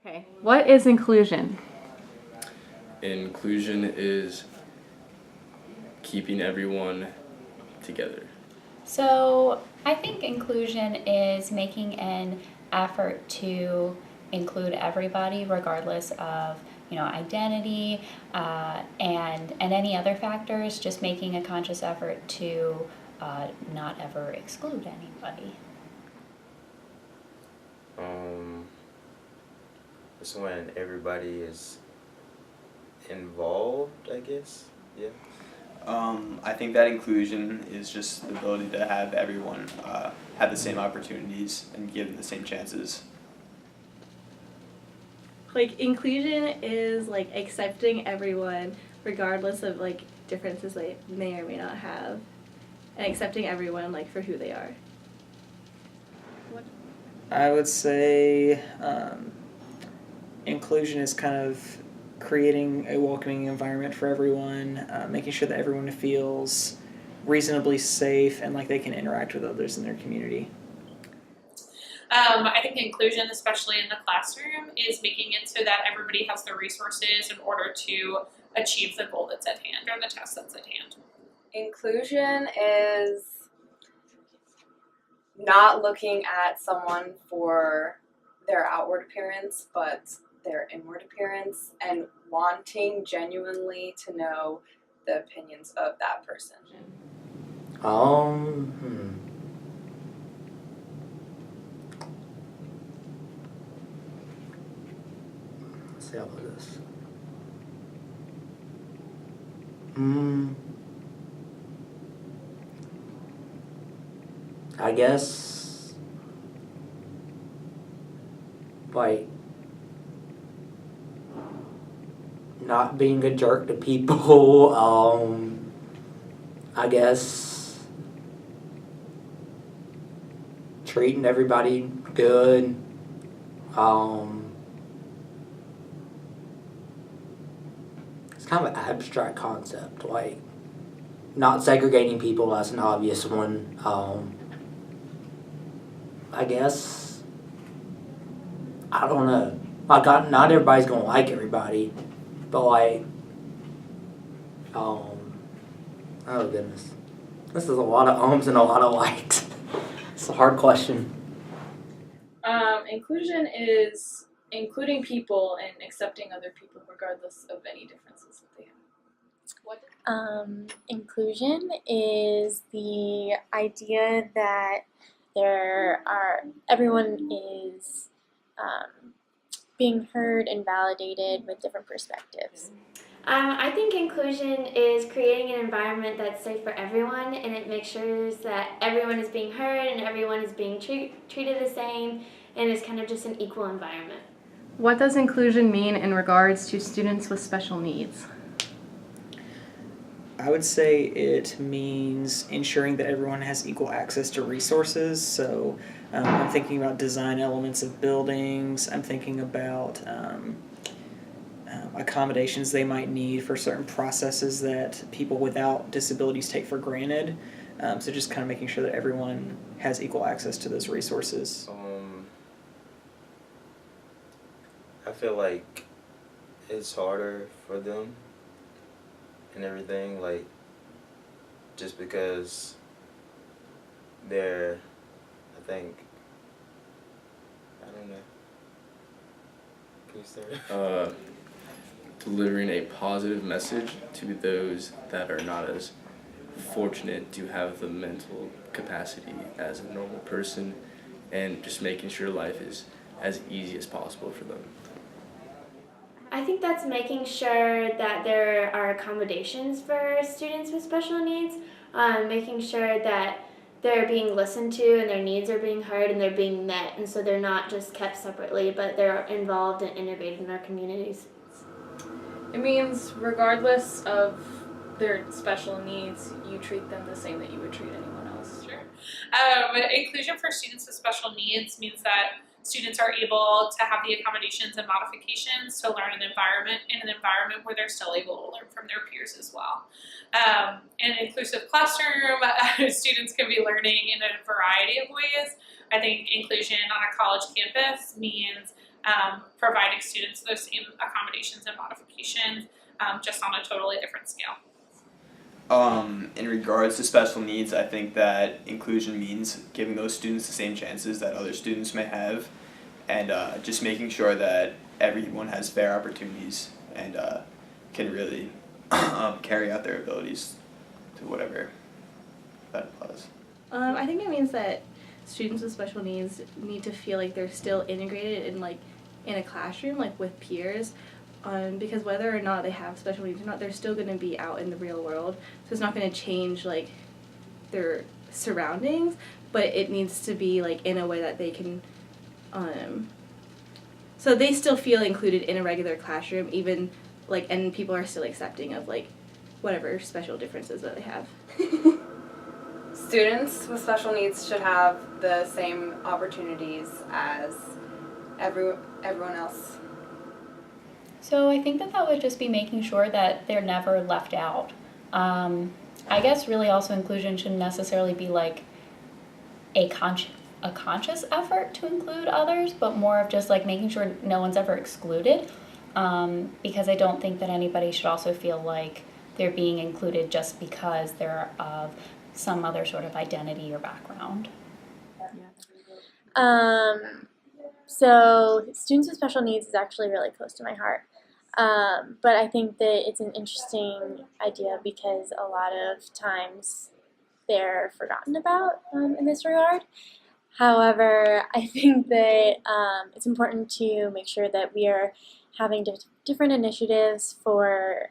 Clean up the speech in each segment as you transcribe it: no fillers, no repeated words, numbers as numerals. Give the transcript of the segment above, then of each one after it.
Okay, what is inclusion? Inclusion is keeping everyone together. So I think inclusion is making an effort to include everybody, regardless of identity and any other factors. Just making a conscious effort to not ever exclude anybody. Um, it's when everybody is involved, I guess. Yeah. I think that inclusion is just the ability to have everyone have the same opportunities and given the same chances. Like inclusion is like accepting everyone regardless of like differences they may or may not have, and accepting everyone like for who they are. I would say inclusion is kind of creating a welcoming environment for everyone, making sure that everyone feels reasonably safe and like they can interact with others in their community. I think inclusion, especially in the classroom, is making it so that everybody has the resources in order to achieve the goal that's at hand or the task that's at hand. Inclusion is not looking at someone for their outward appearance, but their inward appearance, and wanting genuinely to know the opinions of that person. Let's see how about this. I guess like not being a jerk to people. I guess treating everybody good. It's kind of an abstract concept, like not segregating people. That's an obvious one. I guess I don't know. Like, not everybody's gonna like everybody, but like, oh goodness, this is a lot of ums and a lot of likes. It's a hard question. Inclusion is including people and accepting other people regardless of any differences that they have. Inclusion is the idea that everyone is being heard and validated with different perspectives. I think inclusion is creating an environment that's safe for everyone, and it makes sure that everyone is being heard and everyone is being treated the same, and is kind of just an equal environment. What does inclusion mean in regards to students with special needs? I would say it means ensuring that everyone has equal access to resources. So I'm thinking about design elements of buildings. I'm thinking about accommodations they might need for certain processes that people without disabilities take for granted. So just kind of making sure that everyone has equal access to those resources. I feel like it's harder for them and everything, like, just because they're, I don't know. Can you start? Delivering a positive message to those that are not as fortunate to have the mental capacity as a normal person, and just making sure life is as easy as possible for them. I think that's making sure that there are accommodations for students with special needs, making sure that they're being listened to and their needs are being heard and they're being met, and so they're not just kept separately, but they're involved and integrated in our communities. It means regardless of their special needs, you treat them the same that you would treat anyone else. Sure. Inclusion for students with special needs means that students are able to have the accommodations and modifications to learn in an environment where they're still able to learn from their peers as well. In an inclusive classroom, students can be learning in a variety of ways. I think inclusion on a college campus means providing students those same accommodations and modifications, just on a totally different scale. In regards to special needs, I think that inclusion means giving those students the same chances that other students may have, and just making sure that everyone has fair opportunities and can really carry out their abilities to whatever that applies. I think it means that students with special needs need to feel like they're still integrated in a classroom, like with peers. Because whether or not they have special needs or not, they're still going to be out in the real world. So it's not going to change like their surroundings, but it needs to be like in a way that they can, so they still feel included in a regular classroom, even like, and people are still accepting of like whatever special differences that they have. Students with special needs should have the same opportunities as everyone else. So I think that would just be making sure that they're never left out. I guess really also inclusion shouldn't necessarily be like a conscious effort to include others, but more of just like making sure no one's ever excluded. Because I don't think that anybody should also feel like they're being included just because they're of some other sort of identity or background. So students with special needs is actually really close to my heart. But I think that it's an interesting idea because a lot of times they're forgotten about in this regard. However, I think that it's important to make sure that we are having different initiatives for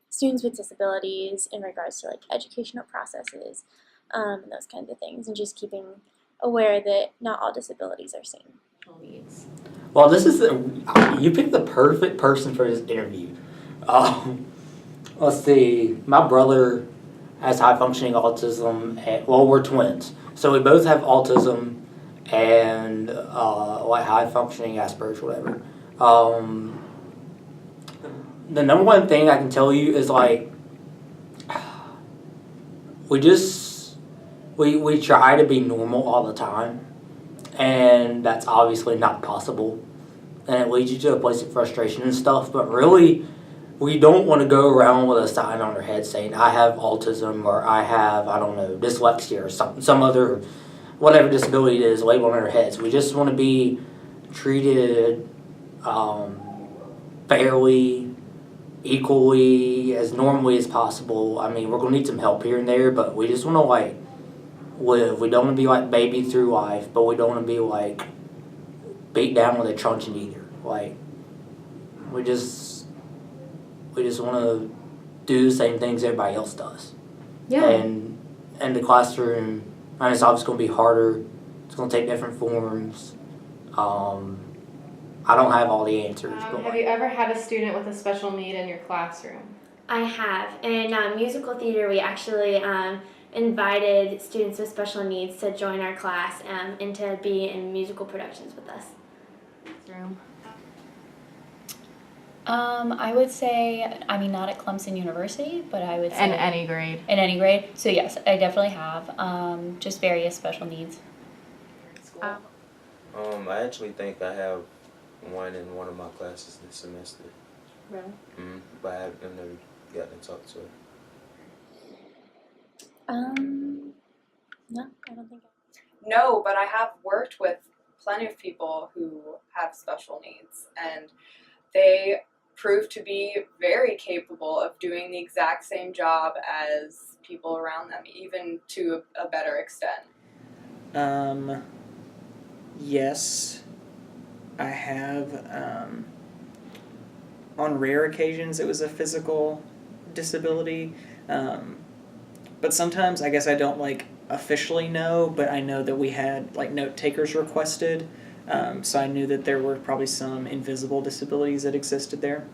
students with disabilities in regards to like educational processes and those kinds of things, and just keeping aware that not all disabilities are same. Needs. Well, you picked the perfect person for this interview. Let's see. My brother has high functioning autism. We're twins, so we both have autism and like high functioning Asperger's, whatever. The number one thing I can tell you is like we try to be normal all the time. And that's obviously not possible. And it leads you to a place of frustration and stuff. But really, we don't want to go around with a sign on our head saying, I have autism, or I have, I don't know, dyslexia, or some other, whatever disability it is, label on our heads. We just want to be treated fairly, equally, as normally as possible. I mean, we're going to need some help here and there, but we just want to, like, live. We don't want to be like baby through life, but we don't want to be like beat down with a truncheon either. Like we just want to do the same things everybody else does. Yeah. And the classroom, I mean, it's obviously going to be harder. It's going to take different forms. I don't have all the answers. But Have you ever had a student with a special need in your classroom? I have. In musical theater, we actually invited students with special needs to join our class and to be in musical productions with us. I would say, I mean, not at Clemson University, but I would say... In any grade. In any grade? So yes, I definitely have. Just various special needs. I actually think I have one in one of my classes this semester. Really? But I've never gotten to talk to her. No, I don't think. No, but I have worked with plenty of people who have special needs, and they prove to be very capable of doing the exact same job as people around them, even to a better extent. Yes, I have. On rare occasions, it was a physical disability. But sometimes, I guess I don't like officially know, but I know that we had like note takers requested, so I knew that there were probably some invisible disabilities that existed there.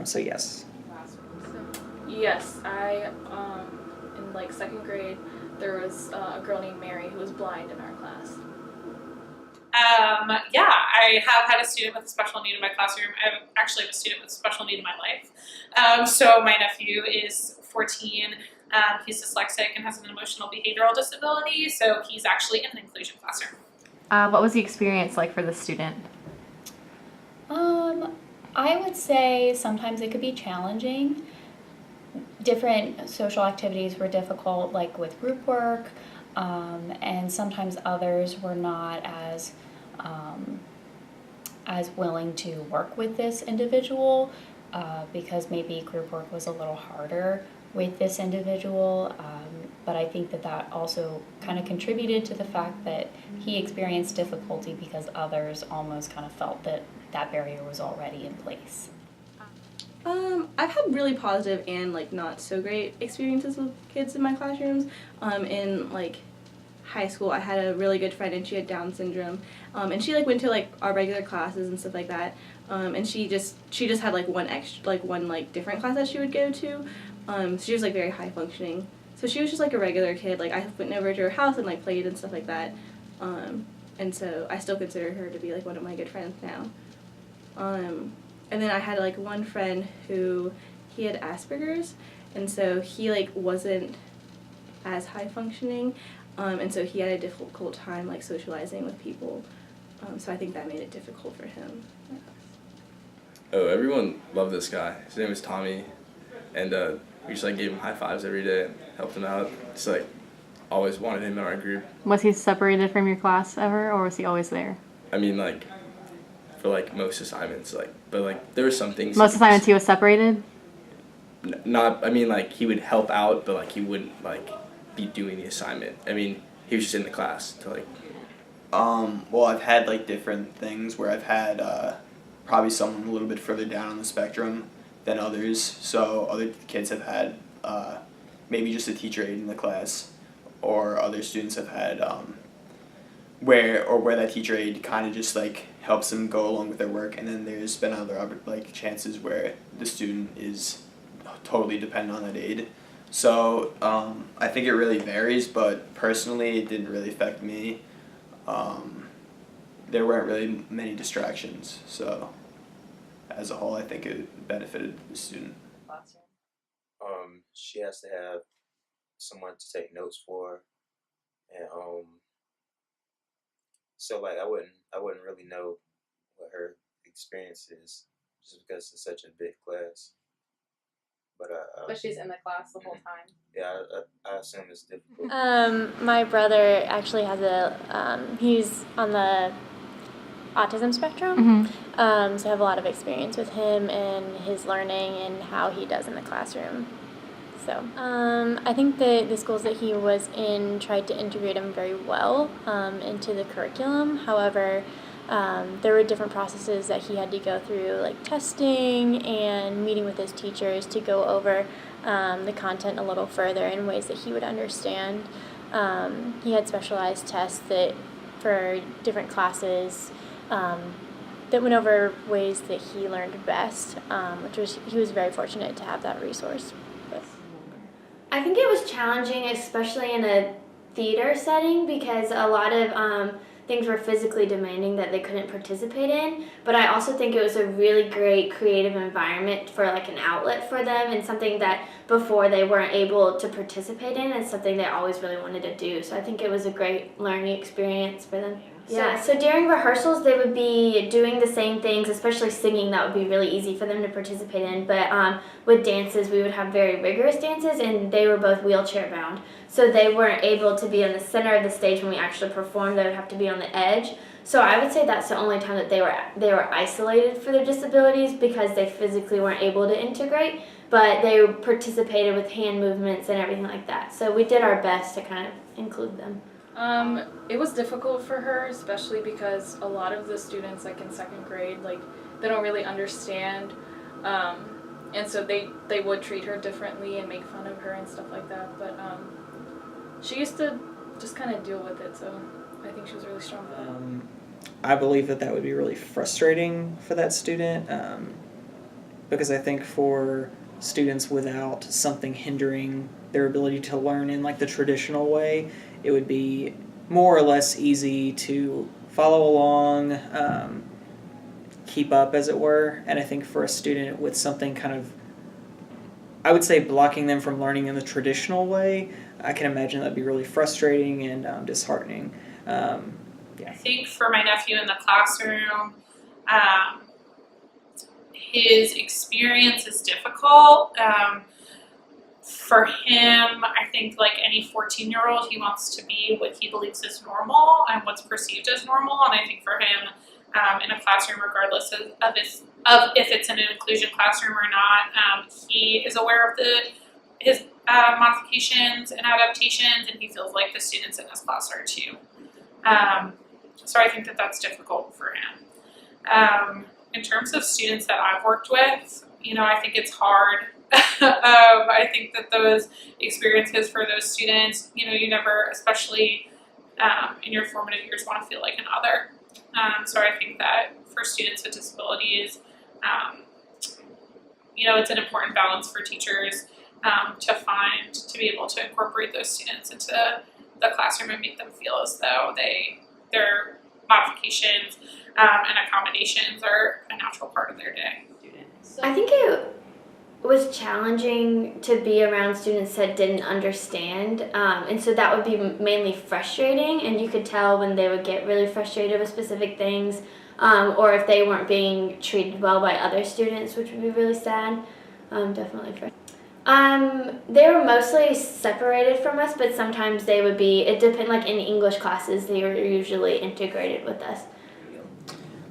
So yes. Yes, I in like second grade there was a girl named Mary who was blind in our class. Yeah, I have had a student with a special need in my classroom. I actually have a student with a special need in my life. So my nephew is 14. He's dyslexic and has an emotional behavioral disability, so he's actually in an inclusion classroom. What was the experience like for the student? I would say sometimes it could be challenging. Different social activities were difficult, like with group work, and sometimes others were not as willing to work with this individual because maybe group work was a little harder with this individual. But I think that also kind of contributed to the fact that he experienced difficulty because others almost kind of felt that that barrier was already in place. I've had really positive and like not so great experiences with kids in my classrooms. In like high school, I had a really good friend and she had Down syndrome, and she like went to like our regular classes and stuff like that. And she just had like one different class that she would go to. So she was like very high functioning. So she was just like a regular kid. Like I went over to her house and like played and stuff like that. And so I still consider her to be like one of my good friends now. And then I had like one friend who he had Asperger's, and so he like wasn't as high functioning, and so he had a difficult time like socializing with people. So I think that made it difficult for him. Oh, everyone loved this guy. His name was Tommy, and we just like gave him high fives every day, helped him out. Just like always wanted him in our group. Was he separated from your class ever, or was he always there? I mean, like for like most assignments, but like there were some things. Most assignments he was separated? Not, I mean, like he would help out, but like he wouldn't like be doing the assignment. I mean, he was just in the class to like. Well, I've had like different things where I've had probably someone a little bit further down on the spectrum than others. So other kids have had maybe just a teacher aide in the class, or other students have had where that teacher aide kind of just like helps them go along with their work, and then there's been other like chances where the student is totally dependent on that aide. So I think it really varies, but personally it didn't really affect me. There weren't really many distractions, so as a whole I think it benefited the student. She has to have someone to take notes for, and so like I wouldn't really know what her experience is just because it's such a big class. But she's in the class the whole time. Yeah, I assume it's difficult. My brother actually has he's on the autism spectrum, so I have a lot of experience with him and his learning and how he does in the classroom. So I think the schools that he was in tried to integrate him very well into the curriculum. However, there were different processes that he had to go through, like testing and meeting with his teachers to go over the content a little further in ways that he would understand. He had specialized tests that for different classes that went over ways that he learned best, he was very fortunate to have that resource. I think it was challenging, especially in a theater setting, because a lot of things were physically demanding that they couldn't participate in, but I also think it was a really great creative environment for like an outlet for them, and something that before they weren't able to participate in, and something they always really wanted to do. So I think it was a great learning experience for them. Yeah, so during rehearsals they would be doing the same things, especially singing. That would be really easy for them to participate in, but with dances we would have very rigorous dances, and they were both wheelchair bound, so they weren't able to be in the center of the stage when we actually performed. They would have to be on the edge. So I would say that's the only time that they were isolated for their disabilities, because they physically weren't able to integrate, but they participated with hand movements and everything like that. So we did our best to kind of include them. It was difficult for her, especially because a lot of the students, like in second grade, like they don't really understand, and so they would treat her differently and make fun of her and stuff like that. But she used to just kind of deal with it, so I think she was really strong. I believe that would be really frustrating for that student, because I think for students without something hindering their ability to learn in like the traditional way, it would be more or less easy to follow along, keep up as it were. And I think for a student with something kind of, I would say, blocking them from learning in the traditional way, I can imagine that'd be really frustrating and disheartening. Yeah. I think for my nephew in the classroom, his experience is difficult. For him, I think like any 14-year-old, he wants to be what he believes is normal and what's perceived as normal. And I think for him, in a classroom, regardless of if it's in an inclusion classroom or not, he is aware of his modifications and adaptations, and he feels like the students in his class are too. So I think that that's difficult for him. In terms of students that I've worked with, I think it's hard. I think that those experiences for those students, you never, especially in your formative years, want to feel like another. So I think that for students with disabilities, it's an important balance for teachers to be able to incorporate those students into the classroom and make them feel as though their modifications and accommodations are a natural part of their day. I think it was challenging to be around students that didn't understand, and so that would be mainly frustrating, and you could tell when they would get really frustrated with specific things, or if they weren't being treated well by other students, which would be really sad. Definitely frustrating. They were mostly separated from us, but sometimes they would be, it depended, like in English classes, they were usually integrated with us.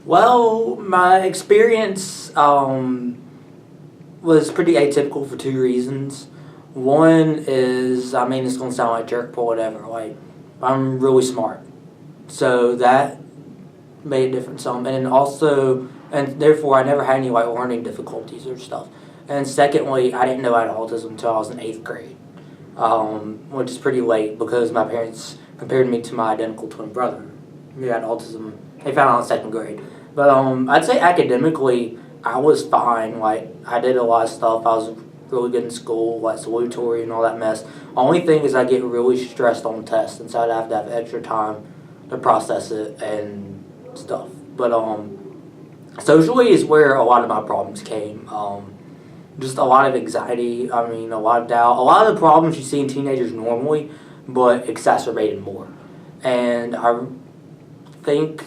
Well, my experience was pretty atypical for two reasons. One is, it's going to sound like jerk or whatever, like, I'm really smart. So that made a difference some. And therefore I never had any like learning difficulties or stuff. And secondly, I didn't know I had autism until I was in 8th grade, which is pretty late because my parents compared me to my identical twin brother who had autism. They found out in 2nd grade. But I'd say academically, I was fine. Like, I did a lot of stuff. I was really good in school, like salutatory and all that mess. Only thing is I get really stressed on tests, and so I'd have to have extra time to process it and stuff. But socially is where a lot of my problems came. Just a lot of anxiety, a lot of doubt. A lot of the problems you see in teenagers normally, but exacerbated more. And I think,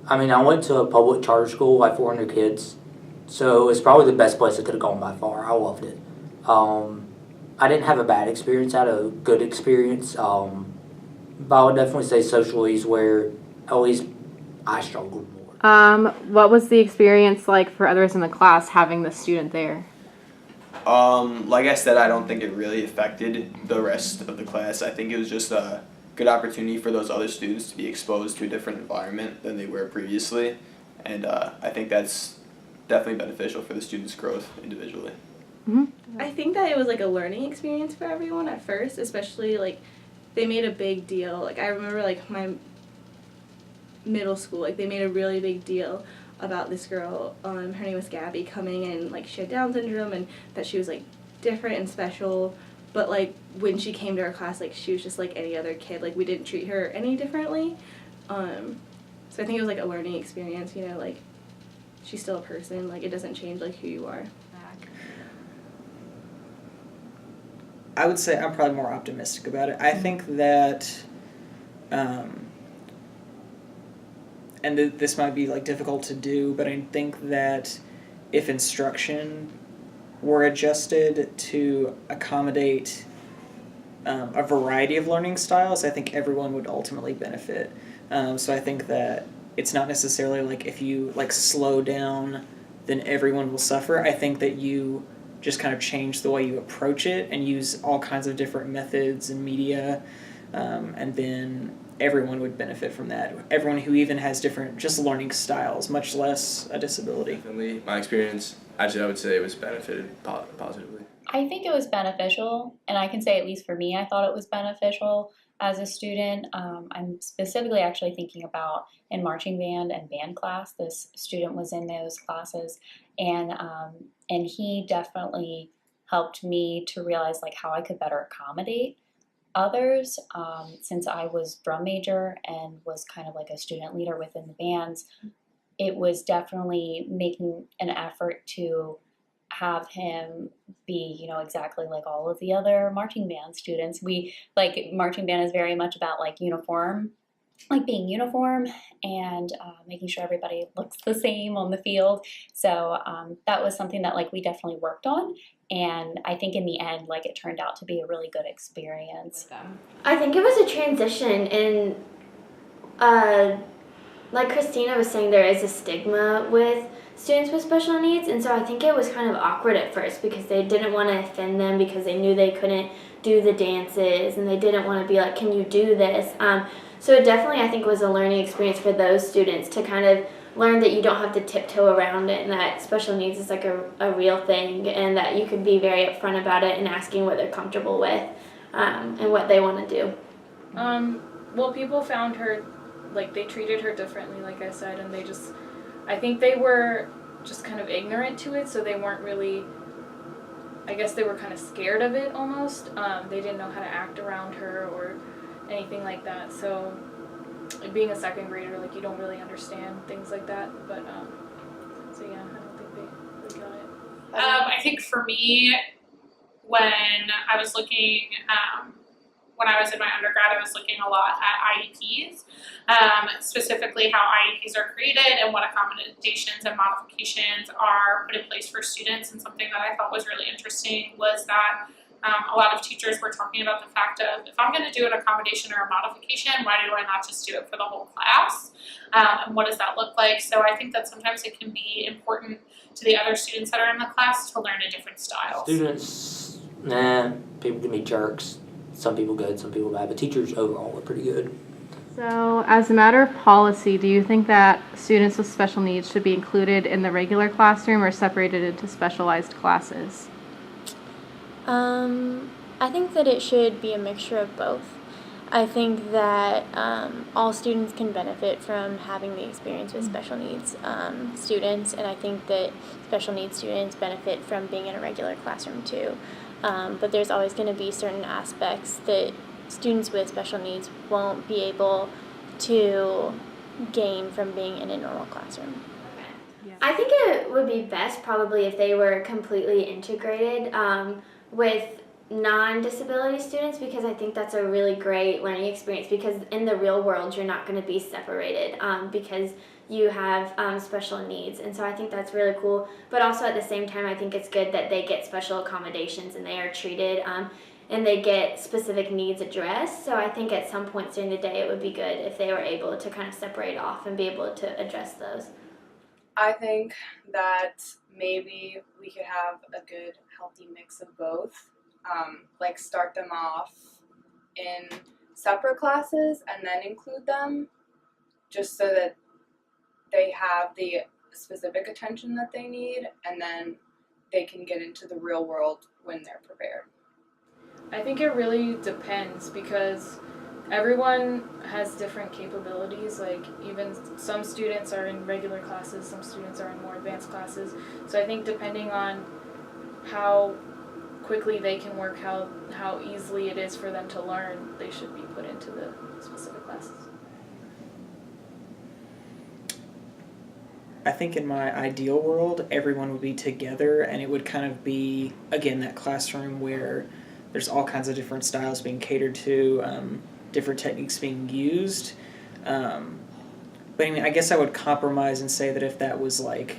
I went to a public charter school, like 400 kids. So it's probably the best place I could have gone by far. I loved it. I didn't have a bad experience. I had a good experience. But I would definitely say socially is where at least I struggled more. What was the experience like for others in the class having the student there? Like I said, I don't think it really affected the rest of the class. I think it was just a good opportunity for those other students to be exposed to a different environment than they were previously. And I think that's definitely beneficial for the students' growth individually. Mm-hmm. I think that it was like a learning experience for everyone at first, especially like they made a big deal. Like I remember like my middle school, like they made a really big deal about this girl, her name was Gabby, coming in, like she had Down syndrome and that she was like different and special, but like when she came to our class, like she was just like any other kid, like we didn't treat her any differently. So I think it was like a learning experience, like she's still a person, like it doesn't change like who you are. I would say I'm probably more optimistic about it. I think that, and this might be like difficult to do, but I think that if instruction were adjusted to accommodate a variety of learning styles, I think everyone would ultimately benefit. So I think that it's not necessarily like if you like slow down, then everyone will suffer. I think that you just kind of change the way you approach it and use all kinds of different methods and media, and then everyone would benefit from that. Everyone who even has different just learning styles, much less a disability. Definitely, my experience, actually I would say it was benefited positively. I think it was beneficial, and I can say at least for me, I thought it was beneficial as a student. I'm specifically actually thinking about in marching band and band class. This student was in those classes, and he definitely helped me to realize like how I could better accommodate others. Since I was drum major and was kind of like a student leader within the bands, it was definitely making an effort to have him be, exactly like all of the other marching band students. Marching band is very much about like uniform like being uniform and making sure everybody looks the same on the field. So that was something that like we definitely worked on, and I think in the end like it turned out to be a really good experience. I think it was a transition, and like Christina was saying, there is a stigma with students with special needs, and so I think it was kind of awkward at first because they didn't want to offend them because they knew they couldn't do the dances, and they didn't want to be like, can you do this? So it definitely, I think, was a learning experience for those students to kind of learn that you don't have to tiptoe around it, and that special needs is like a real thing, and that you can be very upfront about it and asking what they're comfortable with and what they want to do. Well, people found her, like, they treated her differently, like I said, and I think they were just kind of ignorant to it, so they weren't really, I guess they were kind of scared of it almost. They didn't know how to act around her or anything like that, so like being a second grader, like you don't really understand things like that, but so yeah, I don't think they got it. I think for me, when I was looking, when I was in my undergrad, I was looking a lot at IEPs, specifically how IEPs are created and what accommodations and modifications are put in place for students. And something that I thought was really interesting was that a lot of teachers were talking about the fact of, if I'm going to do an accommodation or a modification, why do I not just do it for the whole class? And what does that look like? So I think that sometimes it can be important to the other students that are in the class to learn a different style. Students, people can be jerks. Some people good, some people bad, but teachers overall are pretty good. So, as a matter of policy, do you think that students with special needs should be included in the regular classroom or separated into specialized classes? I think that it should be a mixture of both. I think that all students can benefit from having the experience with special needs students, and I think that special needs students benefit from being in a regular classroom too. But there's always going to be certain aspects that students with special needs won't be able to gain from being in a normal classroom. I think it would be best probably if they were completely integrated with non-disability students, because I think that's a really great learning experience, because in the real world you're not going to be separated because you have special needs, and so I think that's really cool. But also at the same time, I think it's good that they get special accommodations and they are treated and they get specific needs addressed. So I think at some points during the day it would be good if they were able to kind of separate off and be able to address those. I think that maybe we could have a good, healthy mix of both. Like start them off in separate classes and then include them, just so that they have the specific attention that they need, and then they can get into the real world when they're prepared. I think it really depends, because everyone has different capabilities. Like, even some students are in regular classes, some students are in more advanced classes. So I think depending on how quickly they can work, how easily it is for them to learn, they should be put into the specific classes. I think in my ideal world, everyone would be together, and it would kind of be, again, that classroom where there's all kinds of different styles being catered to, different techniques being used. But I mean, I guess I would compromise and say that if that was like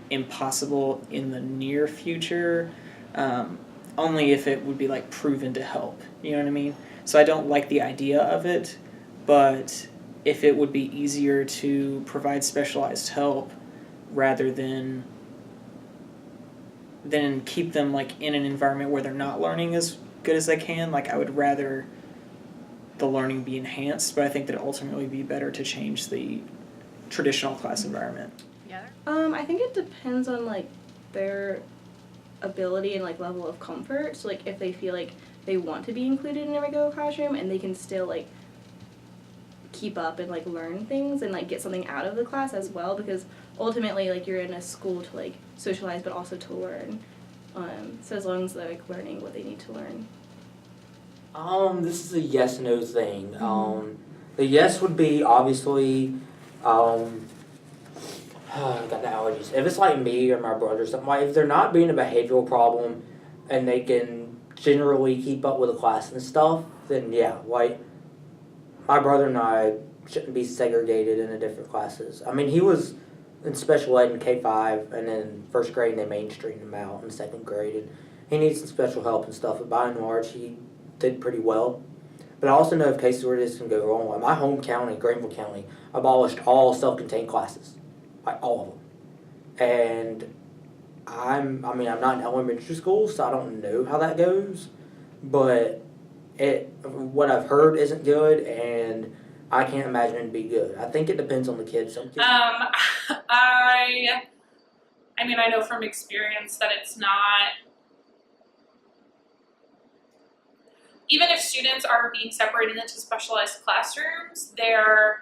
impossible in the near future, only if it would be like proven to help. You know what I mean? So I don't like the idea of it, but if it would be easier to provide specialized help rather than keep them like in an environment where they're not learning as good as they can, like I would rather the learning be enhanced, but I think that it ultimately would be better to change the traditional class environment. I think it depends on like their ability and like level of comfort. So like if they feel like they want to be included in a regular classroom and they can still like keep up and like learn things and like get something out of the class as well, because ultimately like you're in a school to like socialize but also to learn. So as long as they're like learning what they need to learn. This is a yes/no thing. The yes would be obviously, I got the allergies. If it's like me or my brother or something, like if they're not being a behavioral problem and they can generally keep up with the class and stuff, then yeah, like my brother and I shouldn't be segregated into different classes. I mean, he was in special ed in K-5, and then first grade they mainstreamed him out in second grade, and he needs some special help and stuff, but by and large he did pretty well. But I also know of cases where this can go wrong. Like my home county, Greenville County, abolished all self-contained classes, like all of them. And I'm not in elementary school, so I don't know how that goes. But what I've heard isn't good, and I can't imagine it to be good. I think it depends on the kids. Some kids. I mean, I know from experience that it's not. Even if students are being separated into specialized classrooms, their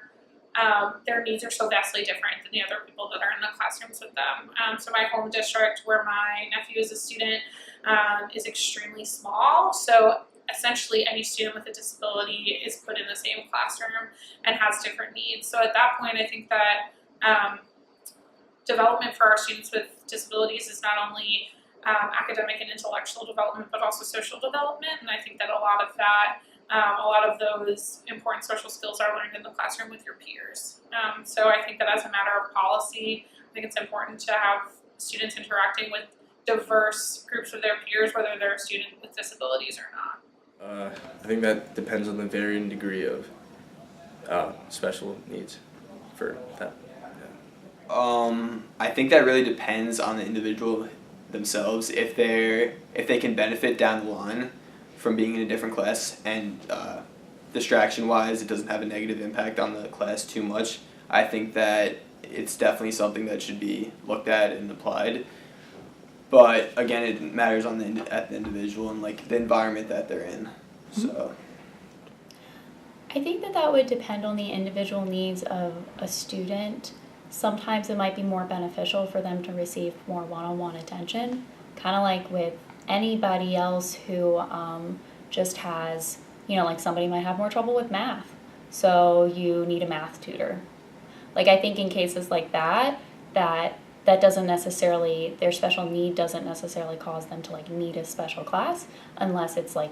needs are so vastly different than the other people that are in the classrooms with them. So my home district, where my nephew is a student, is extremely small. So essentially any student with a disability is put in the same classroom and has different needs. So at that point, I think that development for our students with disabilities is not only academic and intellectual development, but also social development. And I think that a lot of those important social skills are learned in the classroom with your peers. So I think that as a matter of policy, I think it's important to have students interacting with diverse groups of their peers, whether they're a student with disabilities or not. I think that depends on the varying degree of special needs for that. I think that really depends on the individual themselves. If they can benefit down the line from being in a different class, and distraction wise it doesn't have a negative impact on the class too much, I think that it's definitely something that should be looked at and applied. But again, it matters on at the individual and like the environment that they're in. So I think that would depend on the individual needs of a student. Sometimes it might be more beneficial for them to receive more one-on-one attention, kind of like with anybody else who just has, like somebody might have more trouble with math, so you need a math tutor. Like I think in cases like that doesn't necessarily, their special need doesn't necessarily cause them to like need a special class unless it's like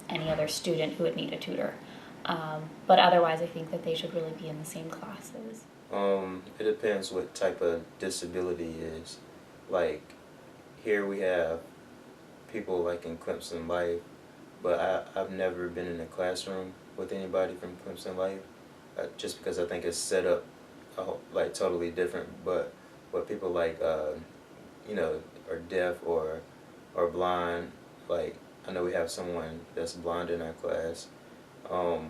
any other student who would need a tutor. But otherwise I think that they should really be in the same classes. It depends what type of disability is. Like here we have people like in Clemson Life, but I've never been in a classroom with anybody from Clemson Life, just because I think it's set up like totally different. But people like are deaf or blind, like I know we have someone that's blind in our class. Her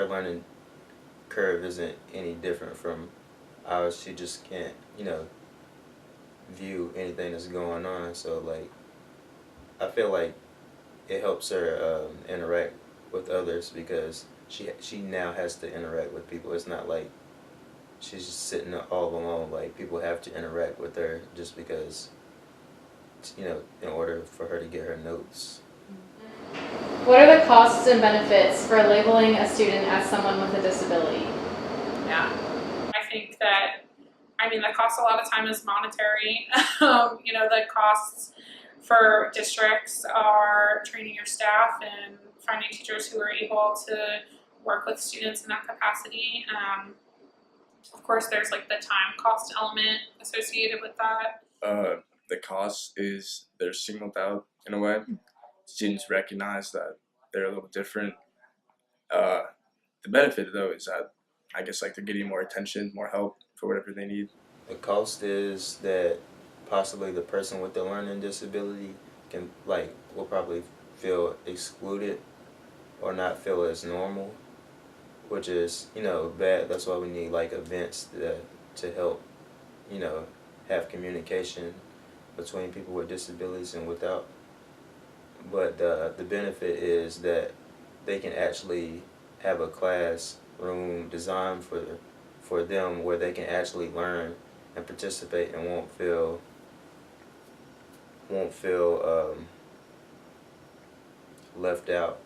learning curve isn't any different from ours. She just can't view anything that's going on. So like I feel like it helps her interact with others because she now has to interact with people. It's not like she's just sitting all alone. Like people have to interact with her just because in order for her to get her notes. What are the costs and benefits for labeling a student as someone with a disability? Yeah, I think that, the cost a lot of time is monetary. The costs for districts are training your staff and finding teachers who are able to work with students in that capacity. Of course, there's like the time cost element associated with that. The cost is they're signaled out in a way. Students recognize that they're a little different. The benefit though is that I guess like they're getting more attention, more help for whatever they need. The cost is that possibly the person with the learning disability will probably feel excluded or not feel as normal, which is bad. That's why we need like events to help have communication between people with disabilities and without. But the benefit is that they can actually have a classroom designed for them where they can actually learn and participate and won't feel left out.